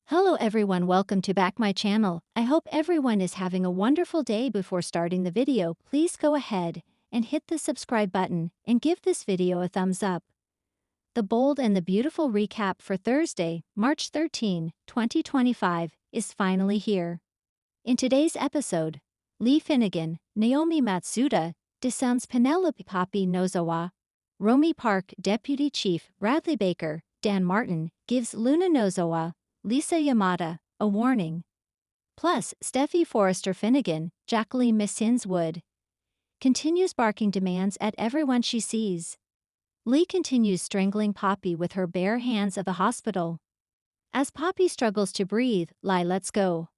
Hello everyone, welcome to back my channel. I hope everyone is having a wonderful day. Before starting the video, please go ahead and hit the subscribe button and give this video a thumbs up. The bold and the beautiful recap for Thursday, March 13, 2025 is finally here. In today's episode, Lee Finnegan, Naomi Matsuda, Disownment's Penelope Poppy Nozawa, Romy Park Deputy Chief Bradley Baker, Dan Martin, gives Luna Nozawa, Lisa Yamada, a warning. Plus, Steffy Forrester Finnegan, Jacqueline Missins Wood, continues barking demands at everyone she sees. Lee continues strangling Poppy with her bare hands at the hospital. As Poppy struggles to breathe, Lie lets go.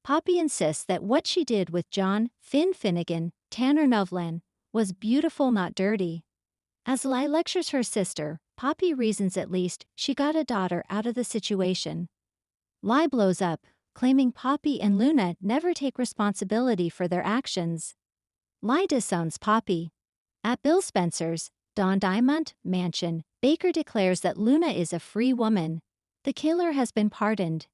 Poppy insists that what she did with John Finn Finnegan, Tanner Novlan, was beautiful, not dirty. As Lie lectures her sister, Poppy reasons at least she got a daughter out of the situation. Lie blows up, claiming Poppy and Luna never take responsibility for their actions. Lie disowns Poppy. At Bill Spencer's Don Diamond mansion, Baker declares that Luna is a free woman. The killer has been pardoned.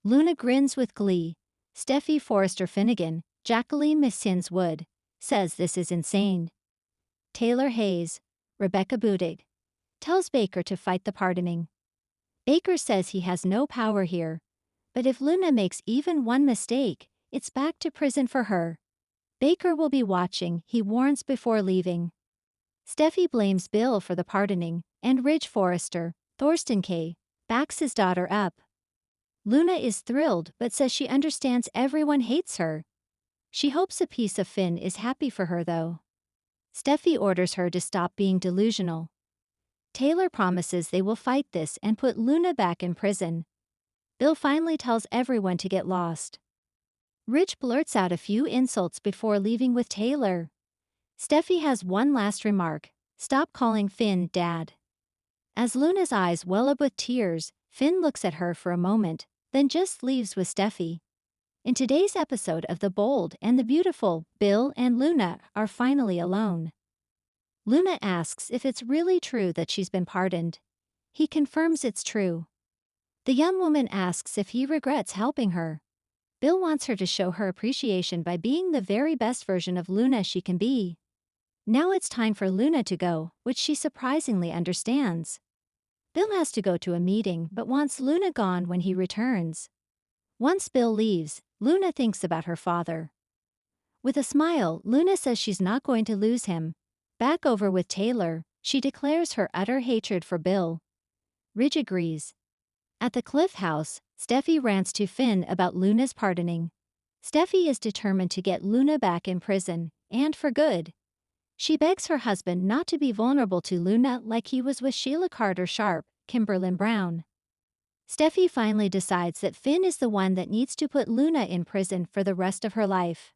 Luna grins with glee. Steffy Forrester Finnegan, Jacqueline Missins Wood, says this is insane. Taylor Hayes, Rebecca Budig, tells Baker to fight the pardoning. Baker says he has no power here, but if Luna makes even one mistake, it's back to prison for her. Baker will be watching, he warns before leaving. Steffy blames Bill for the pardoning, and Ridge Forrester, Thorsten K., backs his daughter up. Luna is thrilled but says she understands everyone hates her. She hopes a piece of Finn is happy for her though. Steffy orders her to stop being delusional. Taylor promises they will fight this and put Luna back in prison. Bill finally tells everyone to get lost. Ridge blurts out a few insults before leaving with Taylor. Steffy has one last remark: stop calling Finn Dad. As Luna's eyes well up with tears, Finn looks at her for a moment, then just leaves with Steffy. In today's episode of The Bold and the Beautiful, Bill and Luna are finally alone. Luna asks if it's really true that she's been pardoned. He confirms it's true. The young woman asks if he regrets helping her. Bill wants her to show her appreciation by being the very best version of Luna she can be. Now it's time for Luna to go, which she surprisingly understands. Bill has to go to a meeting but wants Luna gone when he returns. Once Bill leaves, Luna thinks about her father. With a smile, Luna says she's not going to lose him. Back over with Taylor, she declares her utter hatred for Bill. Ridge agrees. At the Cliff House, Steffy rants to Finn about Luna's pardoning. Steffy is determined to get Luna back in prison, and for good. She begs her husband not to be vulnerable to Luna like he was with Sheila Carter Sharp, Kimberlyn Brown. Steffy finally decides that Finn is the one that needs to put Luna in prison for the rest of her life.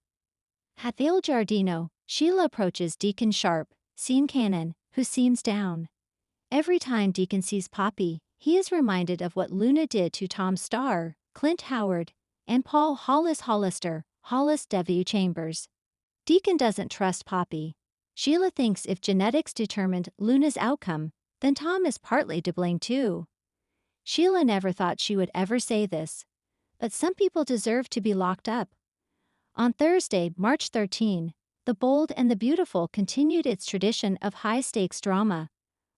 At the Il Giardino, Sheila approaches Deacon Sharp, Scene Cannon, who seems down. Every time Deacon sees Poppy, he is reminded of what Luna did to Tom Starr, Clint Howard, and Paul Hollis W. Chambers. Deacon doesn't trust Poppy. Sheila thinks if genetics determined Luna's outcome, then Tom is partly to blame too. Sheila never thought she would ever say this, but some people deserve to be locked up. On Thursday, March 13, The Bold and the Beautiful continued its tradition of high-stakes drama,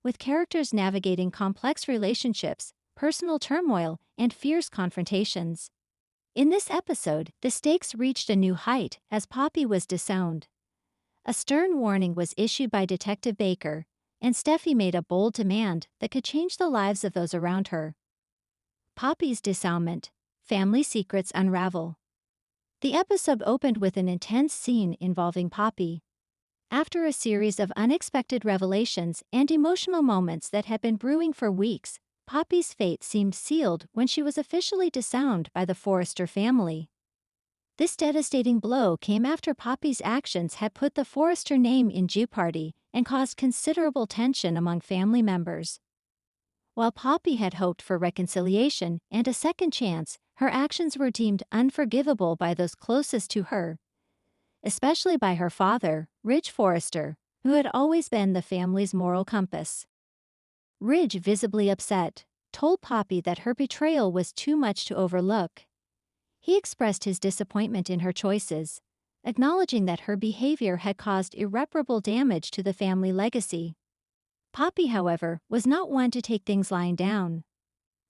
with characters navigating complex relationships, personal turmoil, and fierce confrontations. In this episode, the stakes reached a new height as Poppy was disowned. A stern warning was issued by Detective Baker, and Steffy made a bold demand that could change the lives of those around her. Poppy's disownment. Family secrets unravel. The episode opened with an intense scene involving Poppy. After a series of unexpected revelations and emotional moments that had been brewing for weeks, Poppy's fate seemed sealed when she was officially disowned by the Forrester family. This devastating blow came after Poppy's actions had put the Forrester name in jeopardy and caused considerable tension among family members. While Poppy had hoped for reconciliation and a second chance, her actions were deemed unforgivable by those closest to her, especially by her father, Ridge Forrester, who had always been the family's moral compass. Ridge, visibly upset, told Poppy that her betrayal was too much to overlook. He expressed his disappointment in her choices, acknowledging that her behavior had caused irreparable damage to the family legacy. Poppy, however, was not one to take things lying down.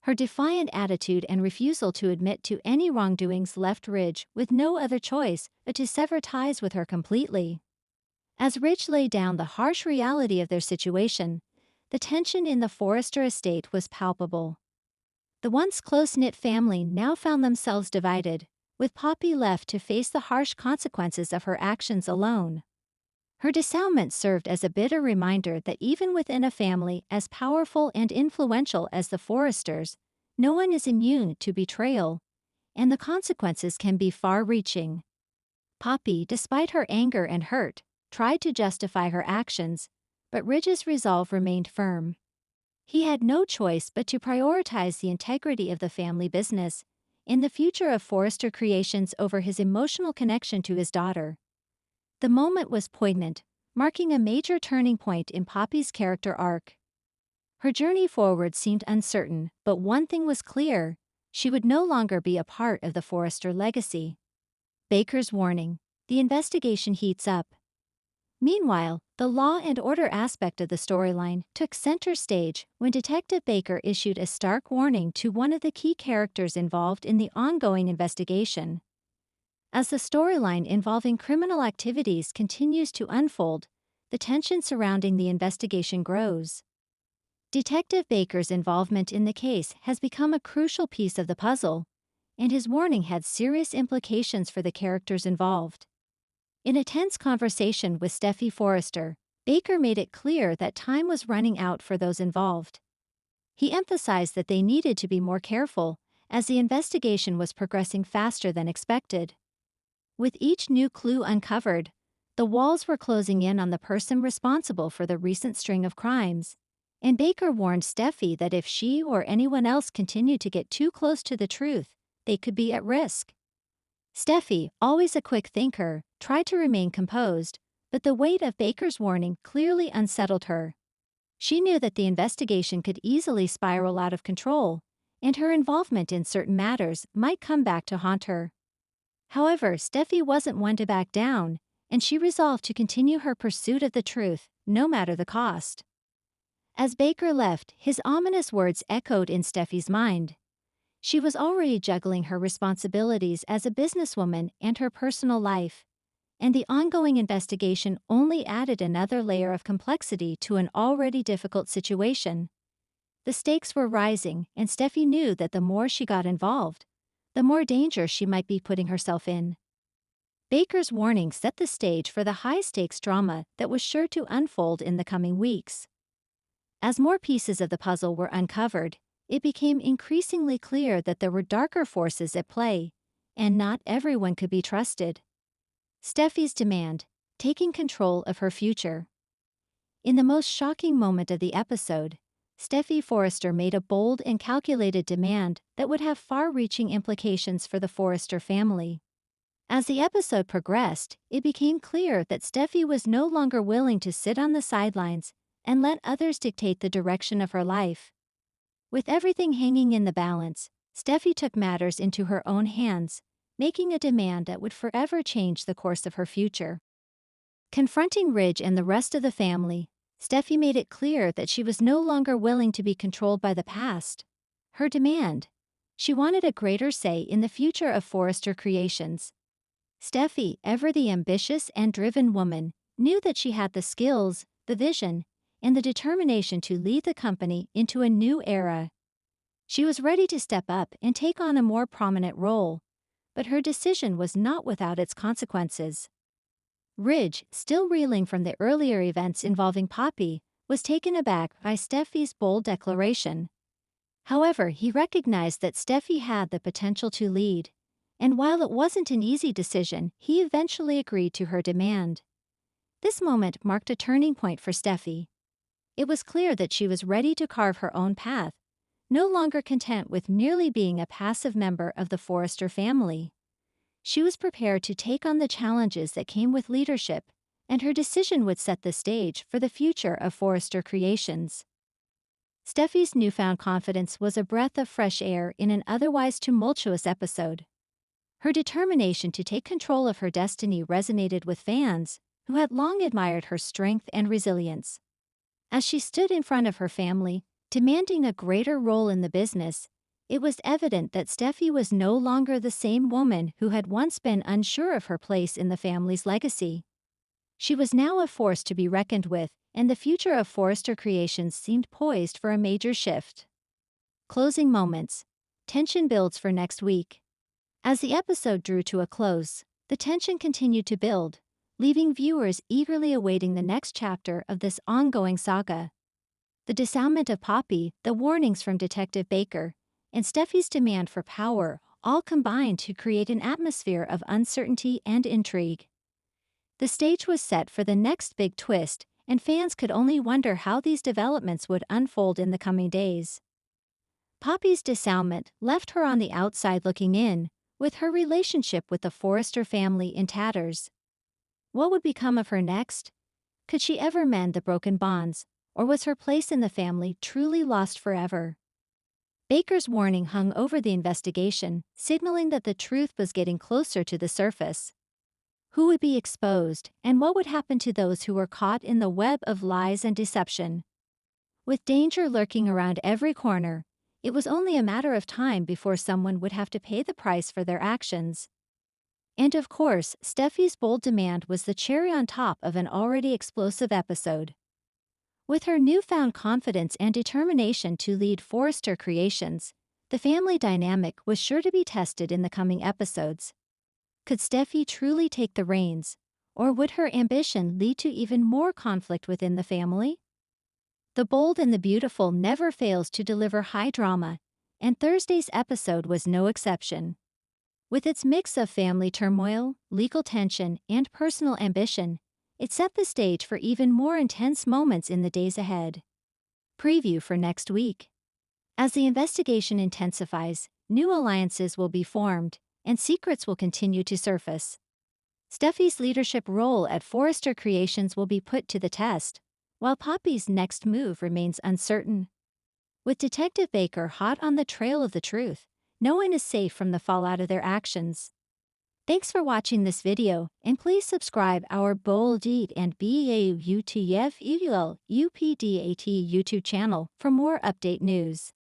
Her defiant attitude and refusal to admit to any wrongdoings left Ridge with no other choice but to sever ties with her completely. As Ridge laid down the harsh reality of their situation, the tension in the Forrester estate was palpable. The once close-knit family now found themselves divided, with Poppy left to face the harsh consequences of her actions alone. Her disownment served as a bitter reminder that even within a family as powerful and influential as the Forresters, no one is immune to betrayal, and the consequences can be far-reaching. Poppy, despite her anger and hurt, tried to justify her actions, but Ridge's resolve remained firm. He had no choice but to prioritize the integrity of the family business and the future of Forrester Creations over his emotional connection to his daughter. The moment was poignant, marking a major turning point in Poppy's character arc. Her journey forward seemed uncertain, but one thing was clear: she would no longer be a part of the Forrester legacy. Baker's warning: the investigation heats up. Meanwhile, the law and order aspect of the storyline took center stage when Detective Baker issued a stark warning to one of the key characters involved in the ongoing investigation. As the storyline involving criminal activities continues to unfold, the tension surrounding the investigation grows. Detective Baker's involvement in the case has become a crucial piece of the puzzle, and his warning had serious implications for the characters involved. In a tense conversation with Steffy Forrester, Baker made it clear that time was running out for those involved. He emphasized that they needed to be more careful, as the investigation was progressing faster than expected. With each new clue uncovered, the walls were closing in on the person responsible for the recent string of crimes, and Baker warned Steffy that if she or anyone else continued to get too close to the truth, they could be at risk. Steffy, always a quick thinker, tried to remain composed, but the weight of Baker's warning clearly unsettled her. She knew that the investigation could easily spiral out of control, and her involvement in certain matters might come back to haunt her. However, Steffy wasn't one to back down, and she resolved to continue her pursuit of the truth, no matter the cost. As Baker left, his ominous words echoed in Steffy's mind. She was already juggling her responsibilities as a businesswoman and her personal life, and the ongoing investigation only added another layer of complexity to an already difficult situation. The stakes were rising, and Steffy knew that the more she got involved, the more danger she might be putting herself in. Baker's warning set the stage for the high-stakes drama that was sure to unfold in the coming weeks. As more pieces of the puzzle were uncovered, it became increasingly clear that there were darker forces at play, and not everyone could be trusted. Steffy's demand: taking control of her future. In the most shocking moment of the episode, Steffy Forrester made a bold and calculated demand that would have far-reaching implications for the Forrester family. As the episode progressed, it became clear that Steffy was no longer willing to sit on the sidelines and let others dictate the direction of her life. With everything hanging in the balance, Steffy took matters into her own hands, making a demand that would forever change the course of her future. Confronting Ridge and the rest of the family, Steffy made it clear that she was no longer willing to be controlled by the past. Her demand: she wanted a greater say in the future of Forrester Creations. Steffy, ever the ambitious and driven woman, knew that she had the skills, the vision, and the determination to lead the company into a new era. She was ready to step up and take on a more prominent role, but her decision was not without its consequences. Ridge, still reeling from the earlier events involving Poppy, was taken aback by Steffy's bold declaration. However, he recognized that Steffy had the potential to lead, and while it wasn't an easy decision, he eventually agreed to her demand. This moment marked a turning point for Steffy. It was clear that she was ready to carve her own path, no longer content with merely being a passive member of the Forrester family. She was prepared to take on the challenges that came with leadership, and her decision would set the stage for the future of Forrester Creations. Steffi's newfound confidence was a breath of fresh air in an otherwise tumultuous episode. Her determination to take control of her destiny resonated with fans, who had long admired her strength and resilience. As she stood in front of her family, demanding a greater role in the business, it was evident that Steffi was no longer the same woman who had once been unsure of her place in the family's legacy. She was now a force to be reckoned with, and the future of Forrester Creations seemed poised for a major shift. Closing moments. Tension builds for next week. As the episode drew to a close, the tension continued to build, leaving viewers eagerly awaiting the next chapter of this ongoing saga. The disownment of Poppy, the warnings from Detective Baker, and Steffi's demand for power all combined to create an atmosphere of uncertainty and intrigue. The stage was set for the next big twist, and fans could only wonder how these developments would unfold in the coming days. Poppy's disownment left her on the outside looking in, with her relationship with the Forrester family in tatters. What would become of her next? Could she ever mend the broken bonds, or was her place in the family truly lost forever? Baker's warning hung over the investigation, signaling that the truth was getting closer to the surface. Who would be exposed, and what would happen to those who were caught in the web of lies and deception? With danger lurking around every corner, it was only a matter of time before someone would have to pay the price for their actions. And of course, Steffi's bold demand was the cherry on top of an already explosive episode. With her newfound confidence and determination to lead Forrester Creations, the family dynamic was sure to be tested in the coming episodes. Could Steffi truly take the reins, or would her ambition lead to even more conflict within the family? The Bold and the Beautiful never fails to deliver high drama, and Thursday's episode was no exception. With its mix of family turmoil, legal tension, and personal ambition, it set the stage for even more intense moments in the days ahead. Preview for next week. As the investigation intensifies, new alliances will be formed, and secrets will continue to surface. Steffi's leadership role at Forrester Creations will be put to the test, while Poppy's next move remains uncertain. With Detective Baker hot on the trail of the truth, no one is safe from the fallout of their actions. Thanks for watching this video, and please subscribe our Bold and BAUTF UPDAT YouTube channel for more update news.